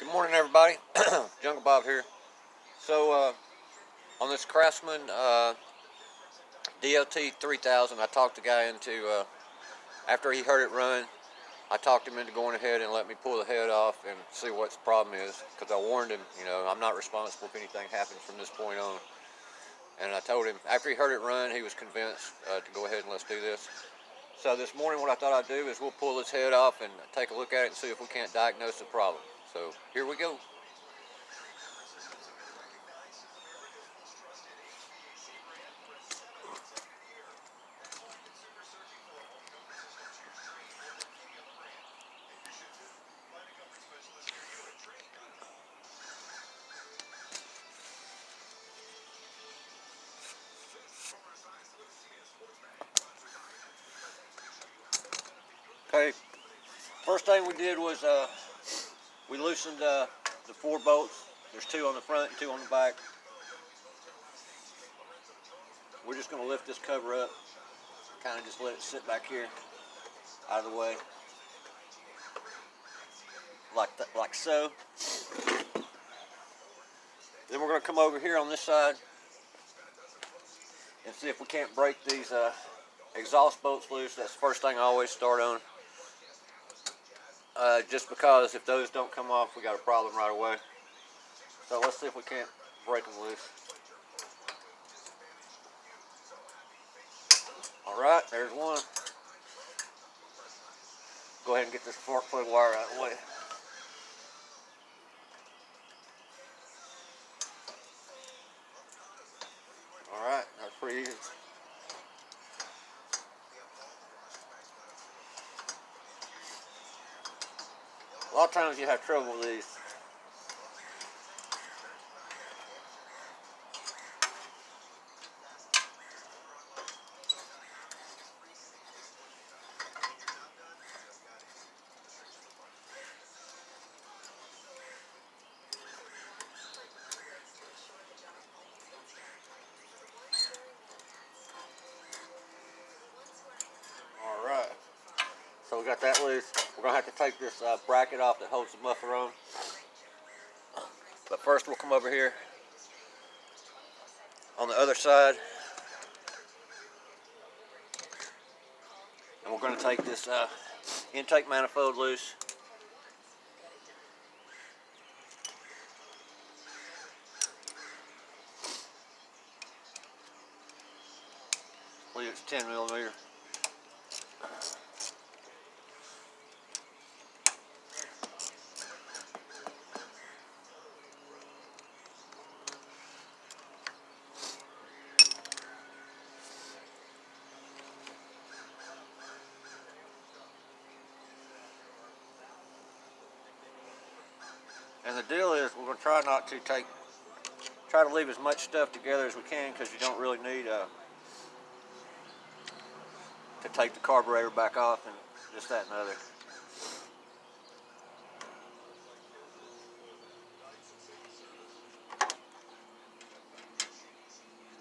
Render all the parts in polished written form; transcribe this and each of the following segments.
Good morning, everybody. Jungle Bob here. So, on this Craftsman DLT 3000, I talked the guy into, after he heard it run, I talked him into going ahead and let me pull the head off and see what the problem is, because I warned him, I'm not responsible if anything happens from this point on. And I told him, after he heard it run, he was convinced to go ahead and let's do this. So this morning what I thought I'd do is we'll pull this head off and take a look at it and see if we can't diagnose the problem. So here we go. Okay, first thing we did was we loosened the 4 bolts. There's 2 on the front and 2 on the back. We're just going to lift this cover up, kind of just let it sit back here out of the way, like so. Then we're going to come over here on this side and see if we can't break these exhaust bolts loose. That's the first thing I always start on. Just because if those don't come off, we got a problem right away. So let's see if we can't break them loose. Alright, there's one. Go ahead and get this spark plug wire out of the way. Alright, that's pretty easy. A lot of times you have trouble with these. Alright, so we got that loose. We're going to have to take this bracket off that holds the muffler on. But first we'll come over here on the other side. And we're going to take this intake manifold loose. I believe it's 10 millimeter. And the deal is we're going to try not to try to leave as much stuff together as we can, because you don't really need to take the carburetor back off and this, that, and the other.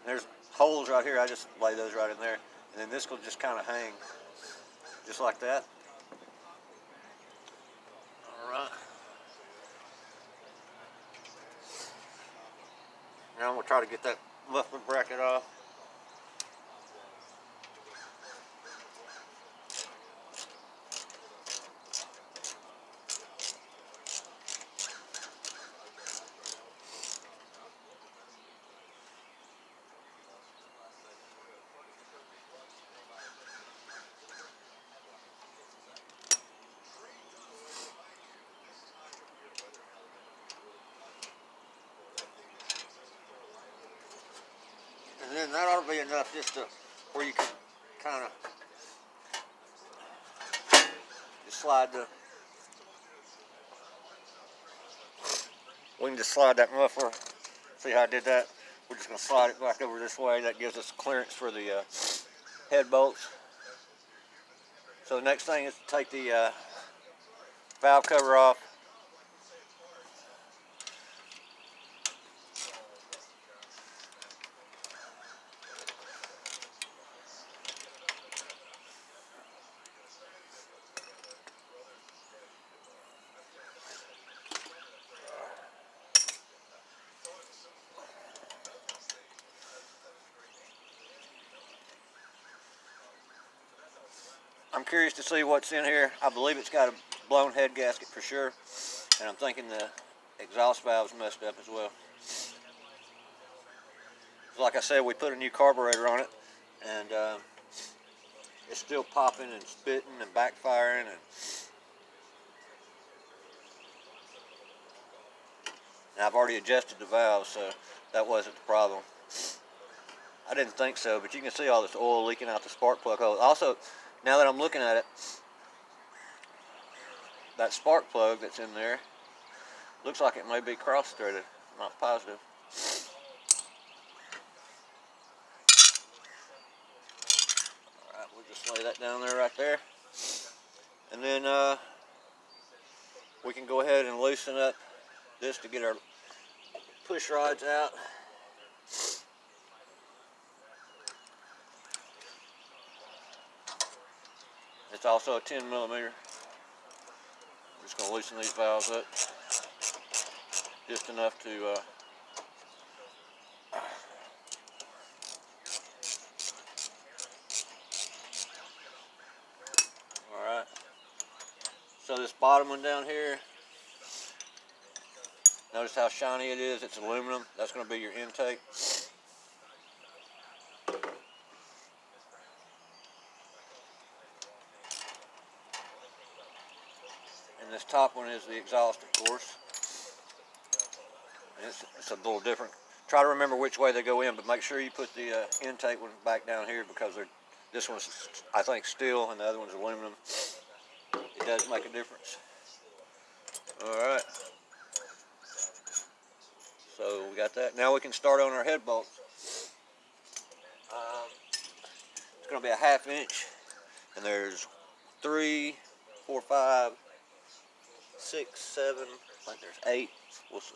There's holes right here. I just lay those right in there, and then this will just kind of hang just like that. Alright. Now I'm going to try to get that muffler bracket off. And then that ought to be enough just to where you can kind of just slide the. We can just slide that muffler. See how I did that? We're just going to slide it back over this way. That gives us clearance for the head bolts. So the next thing is to take the valve cover off. I'm curious to see what's in here. I believe it's got a blown head gasket for sure, and I'm thinking the exhaust valve's messed up as well. Like I said, we put a new carburetor on it, and it's still popping and spitting and backfiring, and I've already adjusted the valve, so that wasn't the problem. I didn't think so, but you can see all this oil leaking out the spark plug hole. Also, now that I'm looking at it, that spark plug that's in there looks like it may be cross-threaded. I'm not positive. Alright, we'll just lay that down there right there. And then we can go ahead and loosen up this to get our push rods out. It's also a 10 millimeter. I'm just going to loosen these valves up just enough to alright. So this bottom one down here, notice how shiny it is. It's aluminum. That's going to be your intake. And this top one is the exhaust, of course. And it's a little different. Try to remember which way they go in, but make sure you put the intake one back down here, because this one's, I think, steel and the other one's aluminum. It does make a difference. Alright. So we got that. Now we can start on our head bolts. It's going to be a 1/2 inch, and there's 3, 4, 5, 6, 7, I think there's 8. We'll see.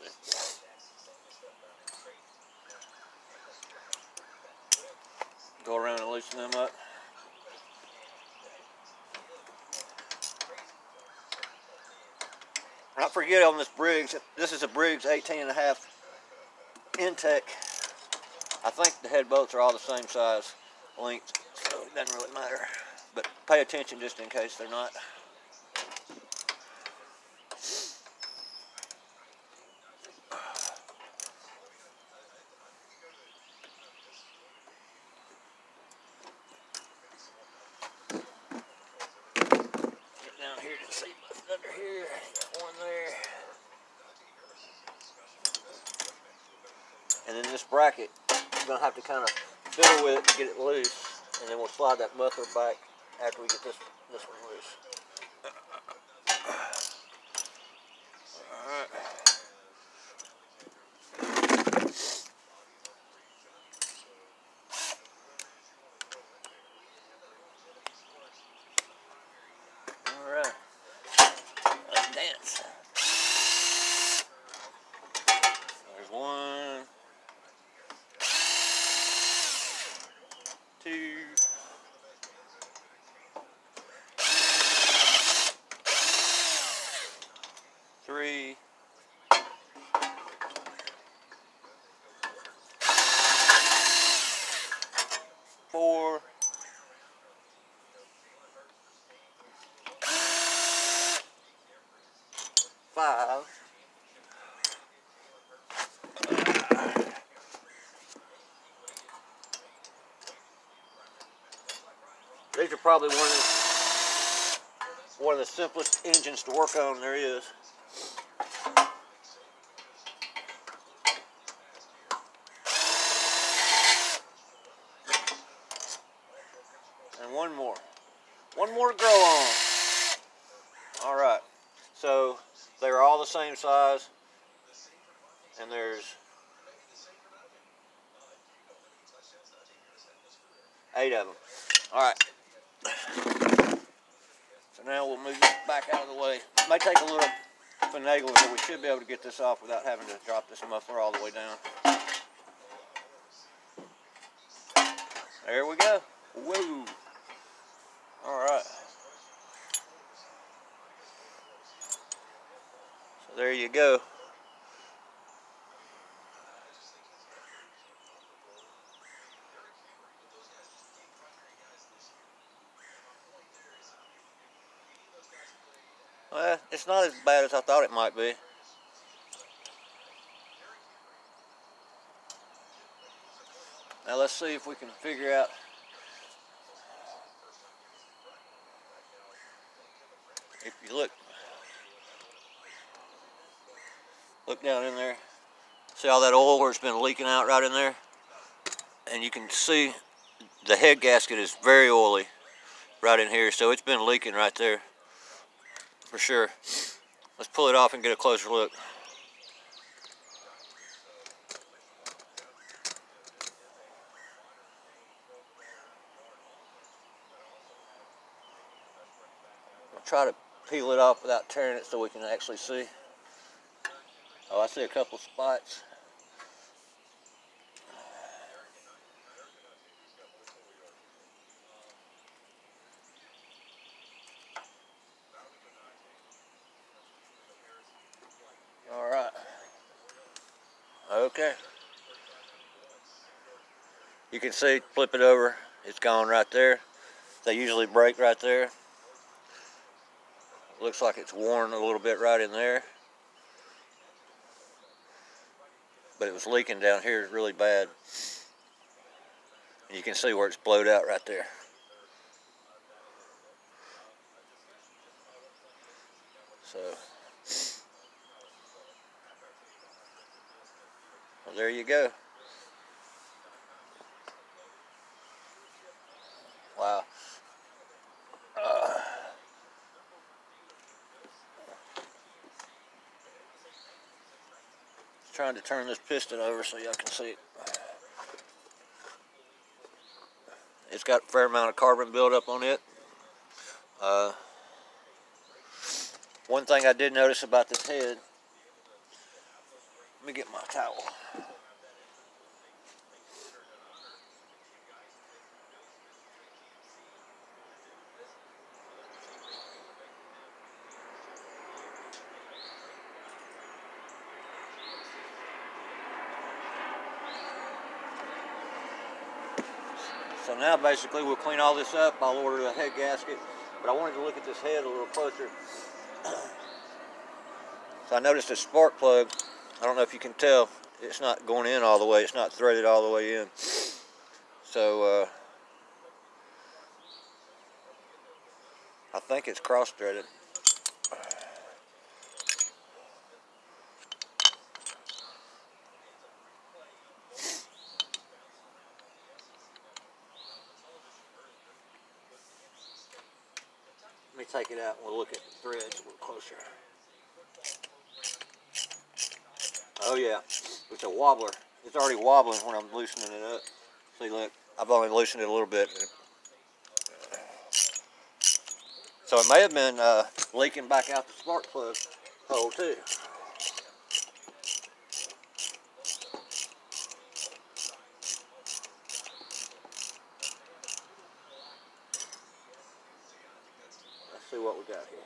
Go around and loosen them up. Don't forget on this Briggs, this is a Briggs 18.5 intek. I think the head bolts are all the same size length, so it doesn't really matter. But pay attention just in case they're not. Get down here to see what's under here. Got one there. And then this bracket, you're going to have to kind of fiddle with it to get it loose, and then we'll slide that muffler back after we get this one loose. Alright. Alright. Let's dance. There's 1, 2, 3, 4, 5. These are probably one of the simplest engines to work on there is. And one more to grow on. All right, so they're all the same size, and there's 8 of them. All right. So now we'll move this back out of the way. It may take a little finagling, but we should be able to get this off without having to drop this muffler all the way down. There we go. Whoa. All right. So there you go. it's not as bad as I thought it might be. Now let's see if we can figure out. If you look down in there, see all that oil where it's been leaking out right in there? And you can see the head gasket is very oily right in here, so it's been leaking right there for sure. Let's pull it off and get a closer look. I'll try to peel it off without tearing it so we can actually see. Oh, I see a couple spots. All right. Okay. You can see, flip it over, it's gone right there. They usually break right there. Looks like it's worn a little bit right in there. But it was leaking down here really bad. And you can see where it's blowed out right there. So, well, there you go. Wow. Trying to turn this piston over so y'all can see it. It's got a fair amount of carbon buildup on it. One thing I did notice about this head, let me get my towel. So now basically we'll clean all this up. I'll order a head gasket, but I wanted to look at this head a little closer. So I noticed this spark plug, I don't know if you can tell, it's not going in all the way, it's not threaded all the way in. So I think it's cross-threaded. Let me take it out and we'll look at the threads a little closer. Oh yeah, it's a wobbler. It's already wobbling when I'm loosening it up. See, look, I've only loosened it a little bit. So it may have been leaking back out the spark plug hole too. Let's see what we got here.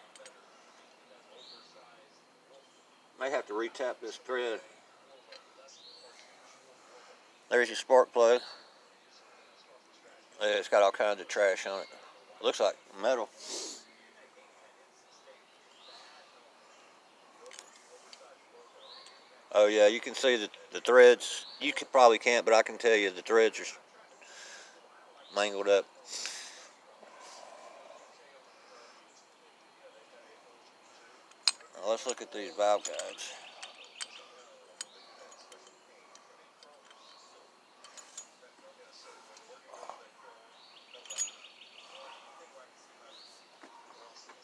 May have to retap this thread. There's your spark plug. Yeah, it's got all kinds of trash on it. It looks like metal. Oh yeah, you can see the threads. You probably can't, but I can tell you the threads are mangled up. Now let's look at these valve guides.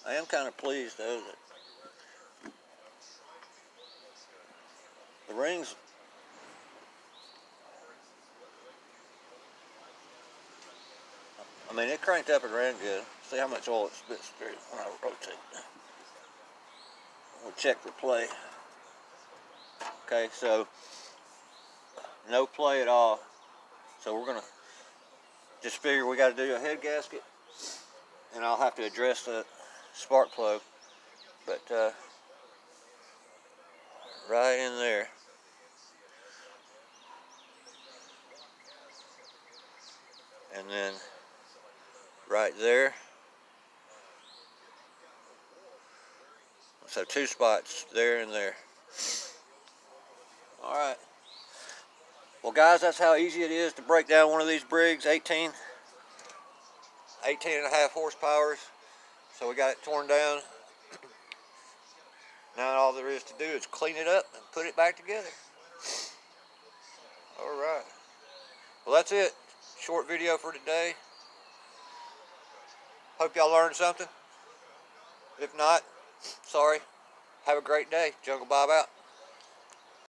I am kind of pleased though that the rings, I mean, it cranked up and ran good. See how much oil it spits through when I rotate. We'll check for play. Okay, so no play at all. So we're gonna just figure we got to do a head gasket, and I'll have to address the spark plug. But right in there. And then right there. So 2 spots there and there. All right. Well, guys, that's how easy it is to break down one of these Briggs 18 and a half horsepower. So we got it torn down. Now all there is to do is clean it up and put it back together. All right. Well, that's it. Short video for today. Hope y'all learned something. If not, sorry. Have a great day. Jungle Bob out.